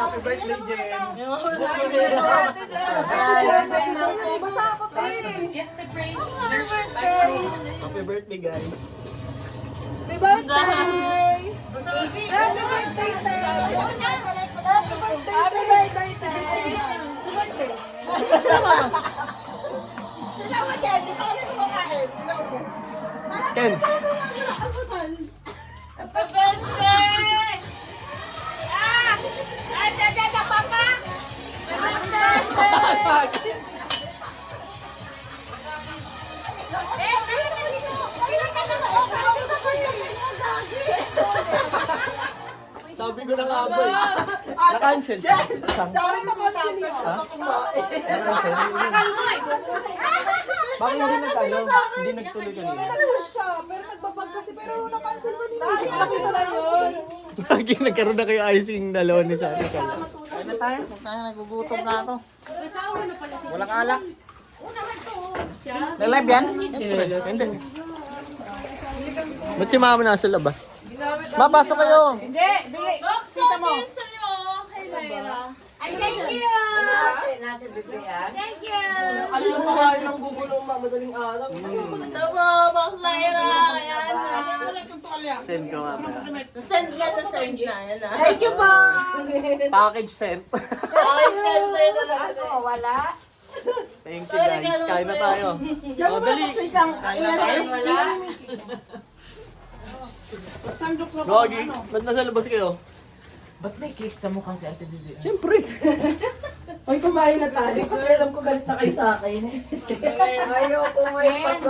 Happy birthday, Jen. Happy birthday, guys. Happy birthday! Happy birthday, Tay! Happy birthday, Tay! Sila mo dyan, di pa kami kumakain. Ken. Happy birthday! Ah! Dada, papa! Happy birthday! Sabi ko na nga ba eh. Na-cancel. Sorry na ko natin. Na-cancel. Bakit hindi hindi nagtuloy kanina? Ano siya? Pero nagbabag kasi pero na-cancel ko nila. Nakita lang yun. Lagi nagkaroon na kayo icing dalawa ni Sani ka. Kaya na tayo. Huwag tayo, nagugutom na ako. Walang alak. Nag-live yan? Hindi. Ba't si mama nasa labas? Mapasok kayo! Hindi, bili. Kita mo. Ay, thank you! Nasa bibig yan. Thank you! Ano yung mga ng gugulong madaling araw? Ito po, Box Lyra. Ayan na. Send ko mamaya. Send ka na send na. Ayan na. Thank you, po! Package sent. Okay, send na yun talaga. Ano, wala? Thank you guys. Kain na tayo. O, dali. Kain na tayo, wala? Gogi, ba't nasa labas kayo? Ba't may cake sa mukhang si Ate Bibi? Siyempre. Hoy, kumain na tayo kasi alam ko galit na kayo sa akin. Ayoko ngayon pag